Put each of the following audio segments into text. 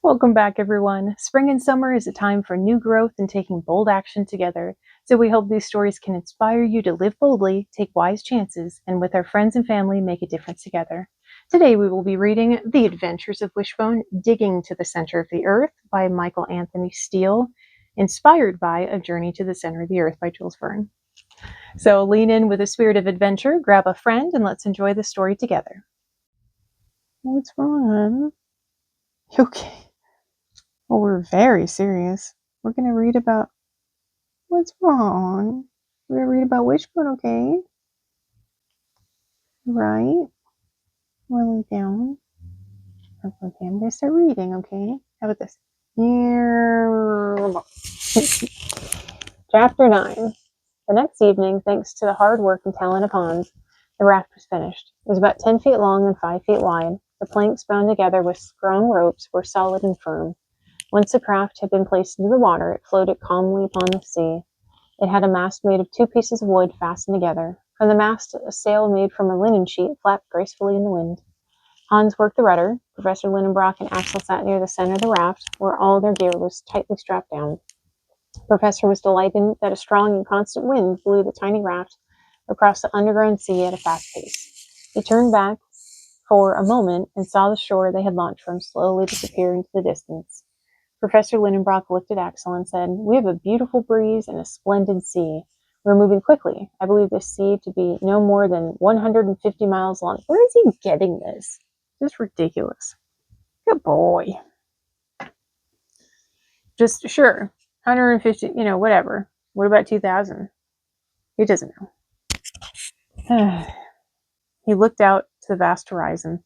Welcome back, everyone. Spring and summer is a time for new growth and taking bold action together. So we hope these stories can inspire you to live boldly, take wise chances, and with our friends and family, make a difference together. Today we will be reading The Adventures of Wishbone, Digging to the Center of the Earth by Michael Anthony Steele, inspired by A Journey to the Center of the Earth by Jules Verne. So lean in with a spirit of adventure, grab a friend, and let's enjoy the story together. What's wrong, hon? You okay? Well, we're very serious. We're going to read about what's wrong. We're going to read about Wishbone, okay? Right? We'll lay down. Okay, I'm going to start reading, okay? How about this? Chapter 9. The next evening, thanks to the hard work and talent of Hans, the raft was finished. It was about 10 feet long and 5 feet wide. The planks bound together with strong ropes were solid and firm. Once the craft had been placed into the water, it floated calmly upon the sea. It had a mast made of 2 pieces of wood fastened together. From the mast, a sail made from a linen sheet flapped gracefully in the wind. Hans worked the rudder. Professor Lindenbrock and Axel sat near the center of the raft, where all their gear was tightly strapped down. The professor was delighted that a strong and constant wind blew the tiny raft across the underground sea at a fast pace. He turned back for a moment and saw the shore they had launched from slowly disappear into the distance. Professor Lindenbrock looked at Axel and said, "We have a beautiful breeze and a splendid sea. We're moving quickly. I believe this sea to be no more than 150 miles long." Where is he getting this? This is ridiculous. Good boy. Just, sure, 150, whatever. What about 2,000? He doesn't know. He looked out to the vast horizon.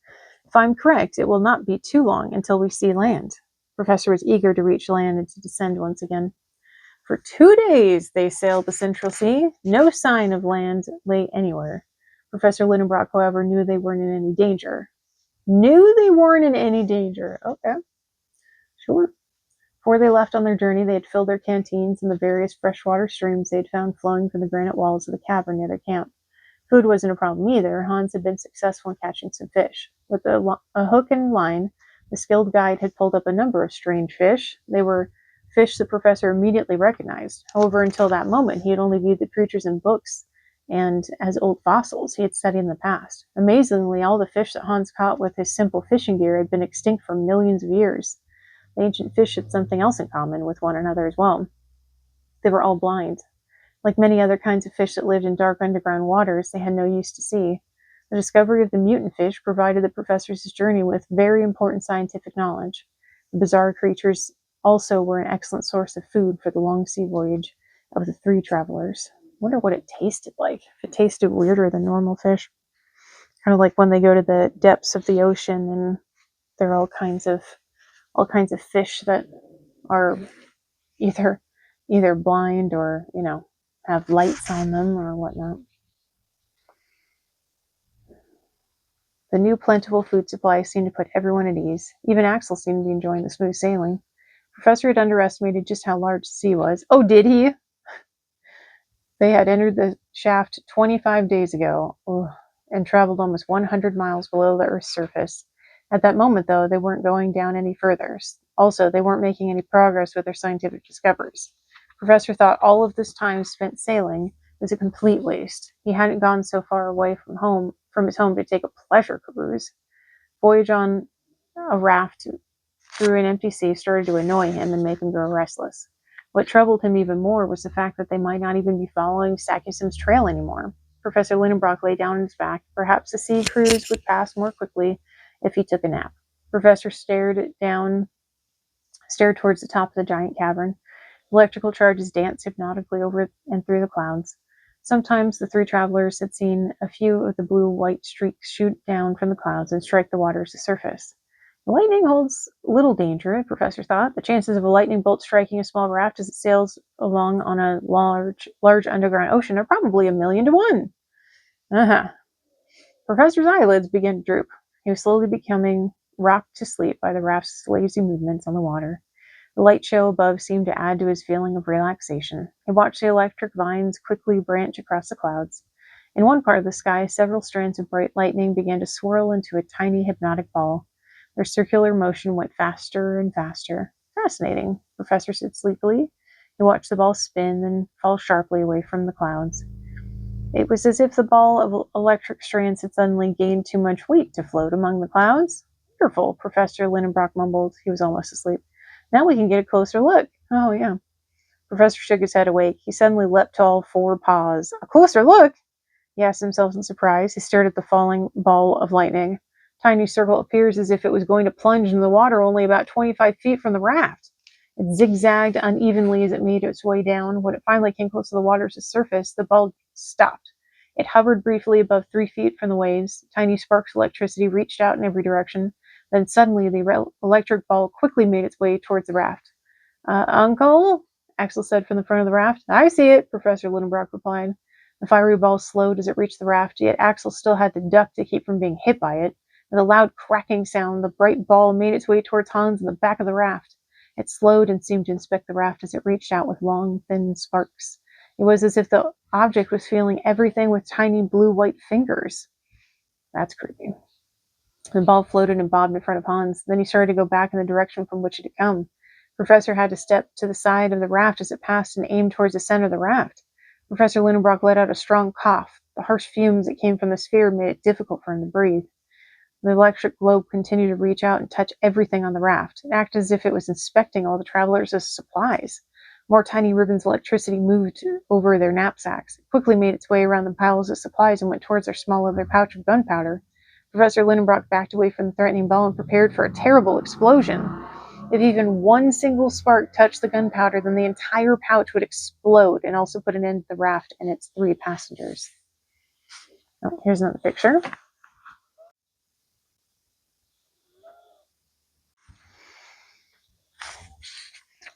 If I'm correct, it will not be too long until we see land. The professor was eager to reach land and to descend once again. For 2 days they sailed the Central Sea. No sign of land lay anywhere. Professor Lindenbrock, however, knew they weren't in any danger. Okay, sure. Before they left on their journey, they had filled their canteens in the various freshwater streams they had found flowing from the granite walls of the cavern near their camp. Food wasn't a problem either. Hans had been successful in catching some fish. With a hook and line, the skilled guide had pulled up a number of strange fish. They were fish the professor immediately recognized. However, until that moment, he had only viewed the creatures in books and as old fossils he had studied in the past. Amazingly, all the fish that Hans caught with his simple fishing gear had been extinct for millions of years. The ancient fish had something else in common with one another as well. They were all blind. Like many other kinds of fish that lived in dark underground waters, they had no use to see. The discovery of the mutant fish provided the professor's journey with very important scientific knowledge. The bizarre creatures also were an excellent source of food for the long sea voyage of the 3 travelers. Wonder what it tasted like. If it tasted weirder than normal fish. Kind of like when they go to the depths of the ocean and there are all kinds of fish that are either blind or, have lights on them or whatnot. The new plentiful food supply seemed to put everyone at ease. Even Axel seemed to be enjoying the smooth sailing. The professor had underestimated just how large the sea was. Oh, did he? They had entered the shaft 25 days ago and traveled almost 100 miles below the Earth's surface. At that moment, though, they weren't going down any further. Also, they weren't making any progress with their scientific discoveries. The professor thought all of this time spent sailing was a complete waste. He hadn't gone so far away from his home to take a pleasure cruise. Voyage on a raft through an empty sea started to annoy him and make him grow restless. What troubled him even more was the fact that they might not even be following Stackuson's trail anymore. Professor Lindenbrock lay down on his back. Perhaps the sea cruise would pass more quickly if he took a nap. The professor stared towards the top of the giant cavern. Electrical charges danced hypnotically over and through the clouds. Sometimes the 3 travelers had seen a few of the blue-white streaks shoot down from the clouds and strike the water's surface. The lightning holds little danger, the professor thought. The chances of a lightning bolt striking a small raft as it sails along on a large underground ocean are probably 1,000,000 to 1. Professor's eyelids began to droop. He was slowly becoming rocked to sleep by the raft's lazy movements on the water. The light show above seemed to add to his feeling of relaxation. He watched the electric vines quickly branch across the clouds. In one part of the sky, several strands of bright lightning began to swirl into a tiny hypnotic ball. Their circular motion went faster and faster. Fascinating, the professor said sleepily. He watched the ball spin, then fall sharply away from the clouds. It was as if the ball of electric strands had suddenly gained too much weight to float among the clouds. Wonderful, Professor Lindenbrock mumbled. He was almost asleep. Now we can get a closer look. Oh, yeah. Professor shook his head awake. He suddenly leapt to all four paws. A closer look? He asked himself in surprise. He stared at the falling ball of lightning. Tiny circle appears as if it was going to plunge into the water only about 25 feet from the raft. It zigzagged unevenly as it made its way down. When it finally came close to the water's surface, the ball stopped. It hovered briefly above 3 feet from the waves. Tiny sparks of electricity reached out in every direction. Then suddenly the electric ball quickly made its way towards the raft. Uncle? Axel said from the front of the raft. I see it, Professor Lindenbrock replied. The fiery ball slowed as it reached the raft, yet Axel still had to duck to keep from being hit by it. With a loud cracking sound, the bright ball made its way towards Hans in the back of the raft. It slowed and seemed to inspect the raft as it reached out with long, thin sparks. It was as if the object was feeling everything with tiny blue-white fingers. That's creepy. The ball floated and bobbed in front of Hans. Then he started to go back in the direction from which it had come. Professor had to step to the side of the raft as it passed and aim towards the center of the raft. Professor Lindenbrock let out a strong cough. The harsh fumes that came from the sphere made it difficult for him to breathe. The electric globe continued to reach out and touch everything on the raft. It acted as if it was inspecting all the travelers' supplies. More tiny ribbons of electricity moved over their knapsacks. It quickly made its way around the piles of supplies and went towards their small leather pouch of gunpowder. Professor Lindenbrock backed away from the threatening ball and prepared for a terrible explosion. If even one single spark touched the gunpowder, then the entire pouch would explode and also put an end to the raft and its 3 passengers. Oh, here's another picture.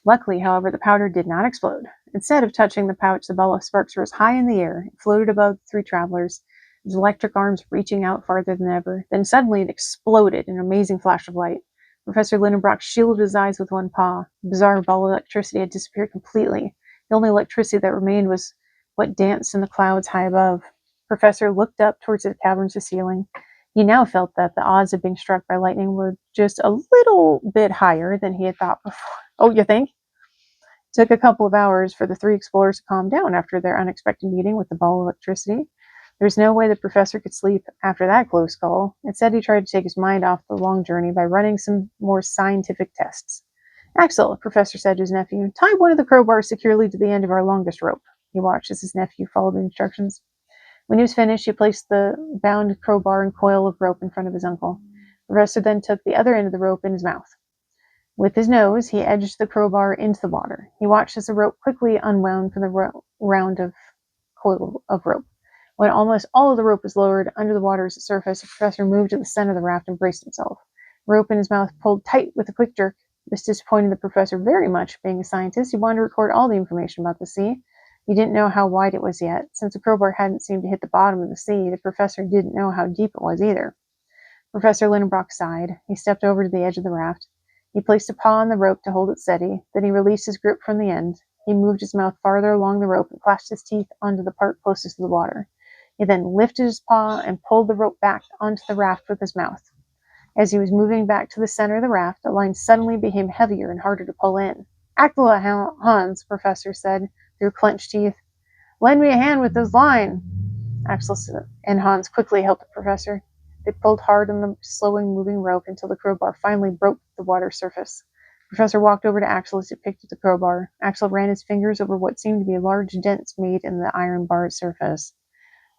Luckily, however, the powder did not explode. Instead of touching the pouch, the ball of sparks rose high in the air. It floated above the 3 travelers, its electric arms reaching out farther than ever. Then suddenly it exploded in an amazing flash of light. Professor Lindenbrock shielded his eyes with one paw. The bizarre ball of electricity had disappeared completely. The only electricity that remained was what danced in the clouds high above. Professor looked up towards the cavern's ceiling. He now felt that the odds of being struck by lightning were just a little bit higher than he had thought before. Oh, you think? It took a couple of hours for the 3 explorers to calm down after their unexpected meeting with the ball of electricity. There was no way the professor could sleep after that close call. Instead, he tried to take his mind off the long journey by running some more scientific tests. Axel, the professor said to his nephew, tie one of the crowbars securely to the end of our longest rope. He watched as his nephew followed the instructions. When he was finished, he placed the bound crowbar and coil of rope in front of his uncle. The professor then took the other end of the rope in his mouth. With his nose, he edged the crowbar into the water. He watched as the rope quickly unwound from the round of coil of rope. When almost all of the rope was lowered under the water's surface, the professor moved to the center of the raft and braced himself. The rope in his mouth pulled tight with a quick jerk. This disappointed the professor very much. Being a scientist, he wanted to record all the information about the sea. He didn't know how wide it was yet. Since the crowbar hadn't seemed to hit the bottom of the sea, the professor didn't know how deep it was either. Professor Lindenbrock sighed. He stepped over to the edge of the raft. He placed a paw on the rope to hold it steady. Then he released his grip from the end. He moved his mouth farther along the rope and clashed his teeth onto the part closest to the water. He then lifted his paw and pulled the rope back onto the raft with his mouth. As he was moving back to the center of the raft, the line suddenly became heavier and harder to pull in. Akela, Hans, the professor said through clenched teeth. Lend me a hand with this line. Axel and Hans quickly helped the professor. They pulled hard on the slowly moving rope until the crowbar finally broke the water's surface. The professor walked over to Axel as he picked at the crowbar. Axel ran his fingers over what seemed to be large dents made in the iron bar's surface.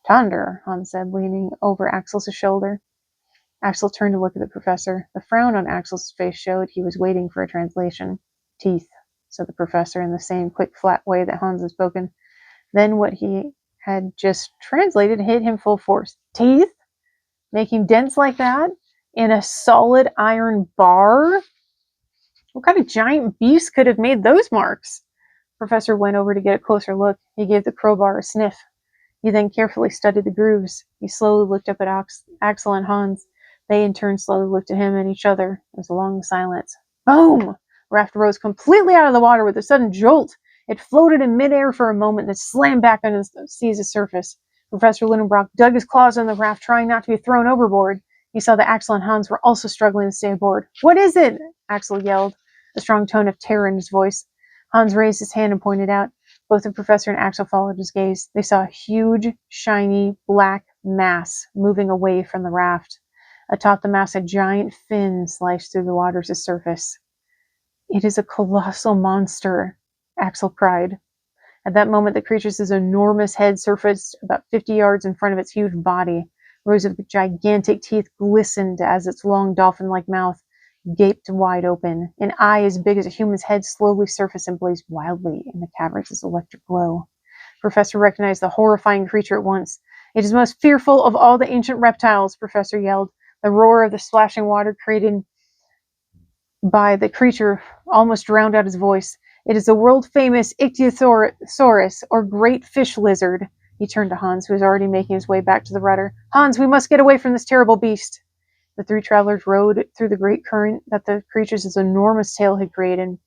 Tonder, Hans said, leaning over Axel's shoulder. Axel turned to look at the professor. The frown on Axel's face showed he was waiting for a translation. Teeth, said the professor in the same quick, flat way that Hans had spoken. Then what he had just translated hit him full force. Teeth? Making dents like that in a solid iron bar? What kind of giant beast could have made those marks? Professor went over to get a closer look. He gave the crowbar a sniff. He then carefully studied the grooves. He slowly looked up at Axel and Hans. They in turn slowly looked at him and each other. There was a long silence. Boom! The raft rose completely out of the water with a sudden jolt. It floated in midair for a moment, then slammed back on the sea's surface. Professor Lindenbrock dug his claws in the raft, trying not to be thrown overboard. He saw that Axel and Hans were also struggling to stay aboard. "What is it?" Axel yelled, a strong tone of terror in his voice. Hans raised his hand and pointed out. Both the professor and Axel followed his gaze. They saw a huge, shiny, black mass moving away from the raft. Atop the mass, a giant fin sliced through the water's surface. "It is a colossal monster," Axel cried. At that moment, the creature's enormous head surfaced about 50 yards in front of its huge body. Rows of gigantic teeth glistened as its long dolphin-like mouth gaped wide open. An eye as big as a human's head slowly surfaced and blazed wildly in the cavern's electric glow. Professor recognized the horrifying creature at once. "It is most fearful of all the ancient reptiles," Professor yelled. The roar of the splashing water created by the creature almost drowned out his voice. "It is the world-famous Ichthyosaurus, or great fish lizard." He turned to Hans, who was already making his way back to the rudder. "Hans, we must get away from this terrible beast." The three travelers rowed through the great current that the creature's enormous tail had created.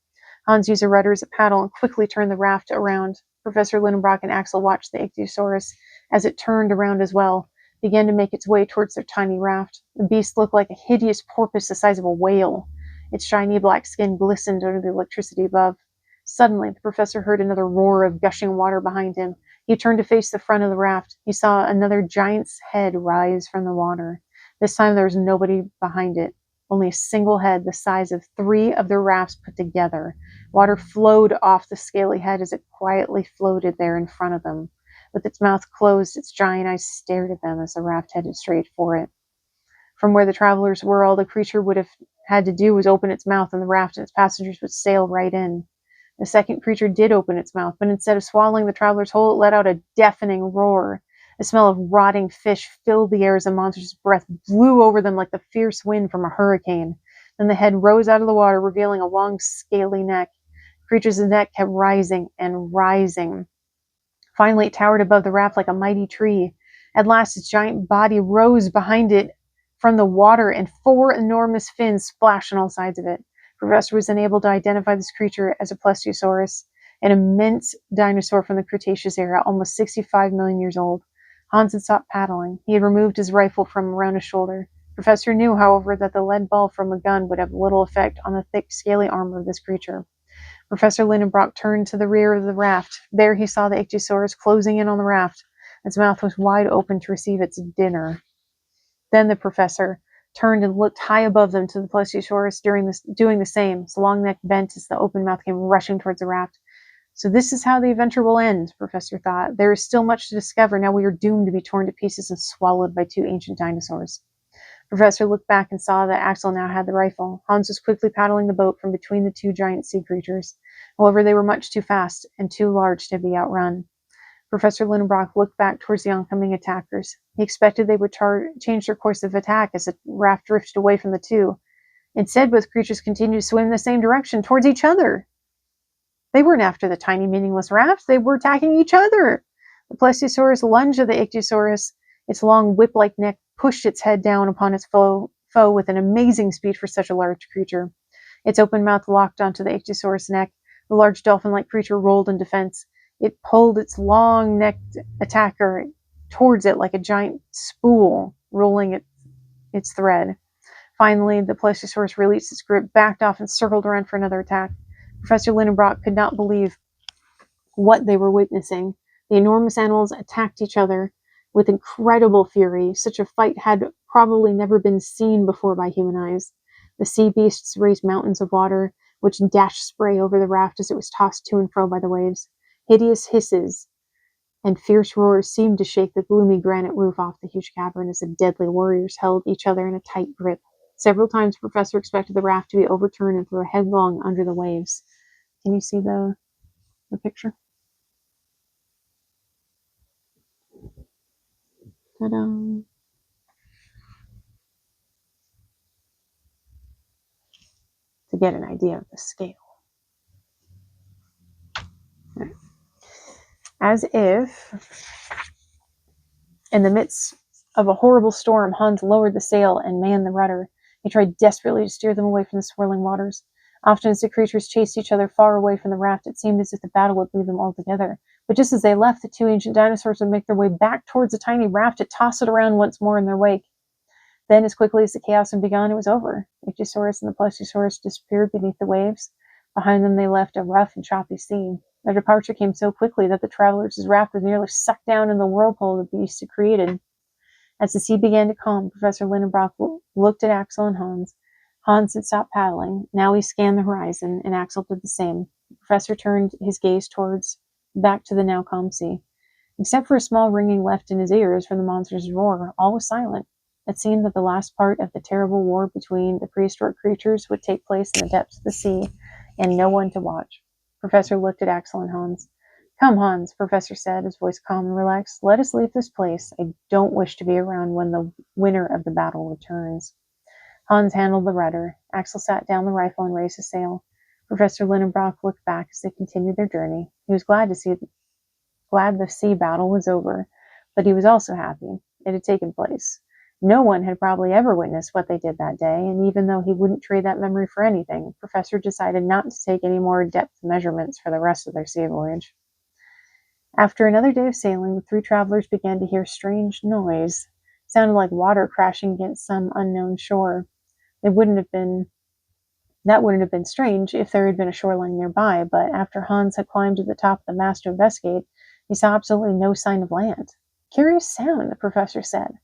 Hans used a rudder as a paddle and quickly turned the raft around. Professor Lindenbrock and Axel watched the Ichthyosaurus as it turned around as well, began to make its way towards their tiny raft. The beast looked like a hideous porpoise the size of a whale. Its shiny black skin glistened under the electricity above. Suddenly, the professor heard another roar of gushing water behind him. He turned to face the front of the raft. He saw another giant's head rise from the water. This time there was nobody behind it, only a single head the size of 3 of the rafts put together. Water flowed off the scaly head as it quietly floated there in front of them. With its mouth closed, its giant eyes stared at them as the raft headed straight for it. From where the travelers were, all the creature would have had to do was open its mouth, and the raft and its passengers would sail right in. The second creature did open its mouth, but instead of swallowing the travelers whole, it let out a deafening roar. The smell of rotting fish filled the air as the monster's breath blew over them like the fierce wind from a hurricane. Then the head rose out of the water, revealing a long, scaly neck. The creature's neck kept rising and rising. Finally, it towered above the raft like a mighty tree. At last, its giant body rose behind it from the water, and 4 enormous fins splashed on all sides of it. The professor was unable to identify this creature as a Plesiosaurus, an immense dinosaur from the Cretaceous era, almost 65 million years old. Hans had stopped paddling. He had removed his rifle from around his shoulder. The professor knew, however, that the lead ball from a gun would have little effect on the thick, scaly armor of this creature. Professor Lindenbrock turned to the rear of the raft. There he saw the Ichthyosaurus closing in on the raft. Its mouth was wide open to receive its dinner. Then the professor turned and looked high above them to the Plesiosaurus doing the same. Its long neck bent as the open mouth came rushing towards the raft. "So this is how the adventure will end," the professor thought. "There is still much to discover. Now we are doomed to be torn to pieces and swallowed by 2 ancient dinosaurs." The professor looked back and saw that Axel now had the rifle. Hans was quickly paddling the boat from between the 2 giant sea creatures. However, they were much too fast and too large to be outrun. Professor Lindenbrock looked back towards the oncoming attackers. He expected they would change their course of attack as the raft drifted away from the 2. Instead, both creatures continued to swim in the same direction, towards each other. They weren't after the tiny, meaningless raft. They were attacking each other. The Plesiosaurus lunged at the Ichthyosaurus. Its long, whip-like neck pushed its head down upon its foe with an amazing speed for such a large creature. Its open mouth locked onto the Ichthyosaurus' neck. The large dolphin-like creature rolled in defense. It pulled its long-necked attacker towards it like a giant spool, rolling its thread. Finally, the Plesiosaurus released its grip, backed off, and circled around for another attack. Professor Lindenbrock could not believe what they were witnessing. The enormous animals attacked each other with incredible fury. Such a fight had probably never been seen before by human eyes. The sea beasts raised mountains of water, which dashed spray over the raft as it was tossed to and fro by the waves. Hideous hisses and fierce roars seemed to shake the gloomy granite roof off the huge cavern as the deadly warriors held each other in a tight grip. Several times the professor expected the raft to be overturned and throw headlong under the waves. Can you see the picture? Ta-da! To get an idea of the scale. Right. As if in the midst of a horrible storm, Hans lowered the sail and manned the rudder. He tried desperately to steer them away from the swirling waters. Often as the creatures chased each other far away from the raft, it seemed as if the battle would leave them altogether. But just as they left, the 2 ancient dinosaurs would make their way back towards the tiny raft to toss it around once more in their wake. Then, as quickly as the chaos had begun, it was over. Ichthyosaurus and the Plesiosaurus disappeared beneath the waves. Behind them they left a rough and choppy sea. Their departure came so quickly that the travelers' raft was nearly sucked down in the whirlpool the beasts had created. As the sea began to calm, Professor Lindenbrock looked at Axel and Hans. Hans had stopped paddling. Now he scanned the horizon, and Axel did the same. The professor turned his gaze back to the now calm sea. Except for a small ringing left in his ears from the monster's roar, all was silent. It seemed that the last part of the terrible war between the prehistoric creatures would take place in the depths of the sea, and no one to watch. Professor looked at Axel and Hans. Come, Hans, Professor said, his voice calm and relaxed. Let us leave this place. I don't wish to be around when the winner of the battle returns. Hans handled the rudder. Axel sat down the rifle and raised the sail. Professor Lindenbrock looked back as they continued their journey. He was glad the sea battle was over, but he was also happy it had taken place. No one had probably ever witnessed what they did that day, and even though he wouldn't trade that memory for anything, Professor decided not to take any more depth measurements for the rest of their sea voyage. After another day of sailing, the three travelers began to hear strange noise. It sounded like water crashing against some unknown shore. That wouldn't have been strange if there had been a shoreline nearby, but after Hans had climbed to the top of the mast to investigate, he saw absolutely no sign of land. Curious sound, the professor said.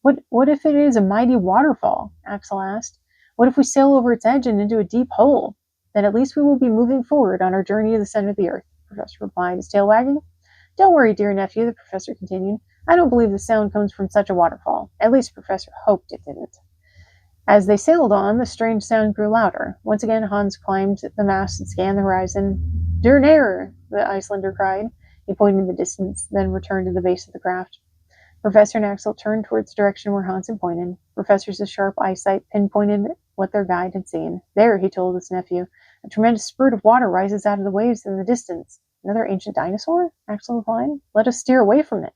What if it is a mighty waterfall? Axel asked. What if we sail over its edge and into a deep hole? Then at least we will be moving forward on our journey to the center of the earth, the professor replied, his tail wagging. Don't worry, dear nephew, the professor continued. I don't believe the sound comes from such a waterfall. At least the professor hoped it didn't. As they sailed on, the strange sound grew louder. Once again, Hans climbed the mast and scanned the horizon. Der near, the Icelander cried. He pointed in the distance, then returned to the base of the craft. Professor and Axel turned towards the direction where Hans had pointed. Professor's sharp eyesight pinpointed what their guide had seen. There, he told his nephew, a tremendous spurt of water rises out of the waves in the distance. Another ancient dinosaur? Axel replied. Let us steer away from it.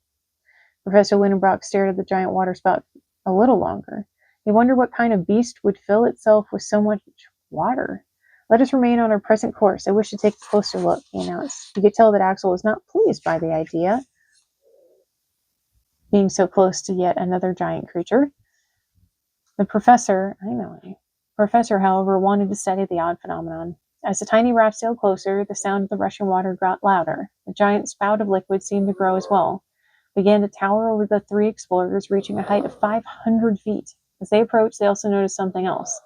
Professor Lindenbrock stared at the giant waterspout a little longer. He wondered what kind of beast would fill itself with so much water. Let us remain on our present course. I wish to take a closer look, he announced. You could tell that Axel was not pleased by the idea, being so close to yet another giant creature. The professor, however, wanted to study the odd phenomenon. As the tiny raft sailed closer, the sound of the rushing water got louder. The giant spout of liquid seemed to grow as well. It began to tower over the three explorers, reaching a height of 500 feet. As they approached, they also noticed something else.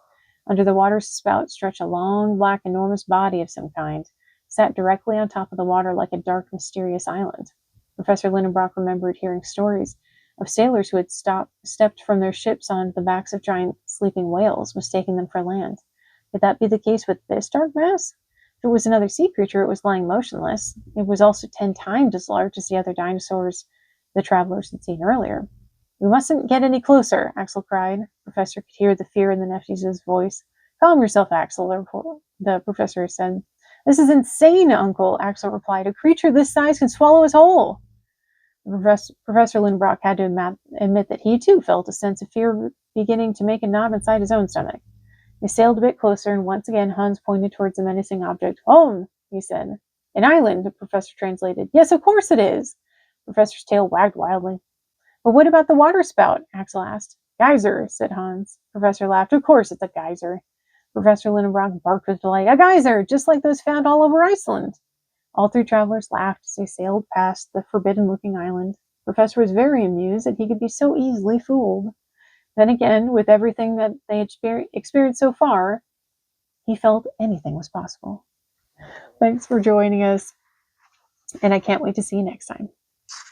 Under the water's spout stretched a long, black, enormous body of some kind, sat directly on top of the water like a dark, mysterious island. Professor Lindenbrock remembered hearing stories of sailors who had stepped from their ships onto the backs of giant sleeping whales, mistaking them for land. Could that be the case with this dark mass? If it was another sea creature, it was lying motionless. It was also 10 times as large as the other dinosaurs the travelers had seen earlier. We mustn't get any closer, Axel cried. The professor could hear the fear in the nephew's voice. Calm yourself, Axel, the professor said. This is insane, Uncle, Axel replied. A creature this size can swallow us whole. Professor Lindbrock had to admit that he too felt a sense of fear beginning to make a knot inside his own stomach. They sailed a bit closer, and once again Hans pointed towards the menacing object. Home, he said. An island, the professor translated. Yes, of course it is. The professor's tail wagged wildly. But what about the water spout? Axel asked. Geyser, said Hans. The professor laughed. Of course it's a geyser. Professor Lindenbrock barked with delight. A geyser, just like those found all over Iceland. All three travelers laughed as they sailed past the forbidden-looking island. The professor was very amused that he could be so easily fooled. Then again, with everything that they had experienced so far, he felt anything was possible. Thanks for joining us, and I can't wait to see you next time.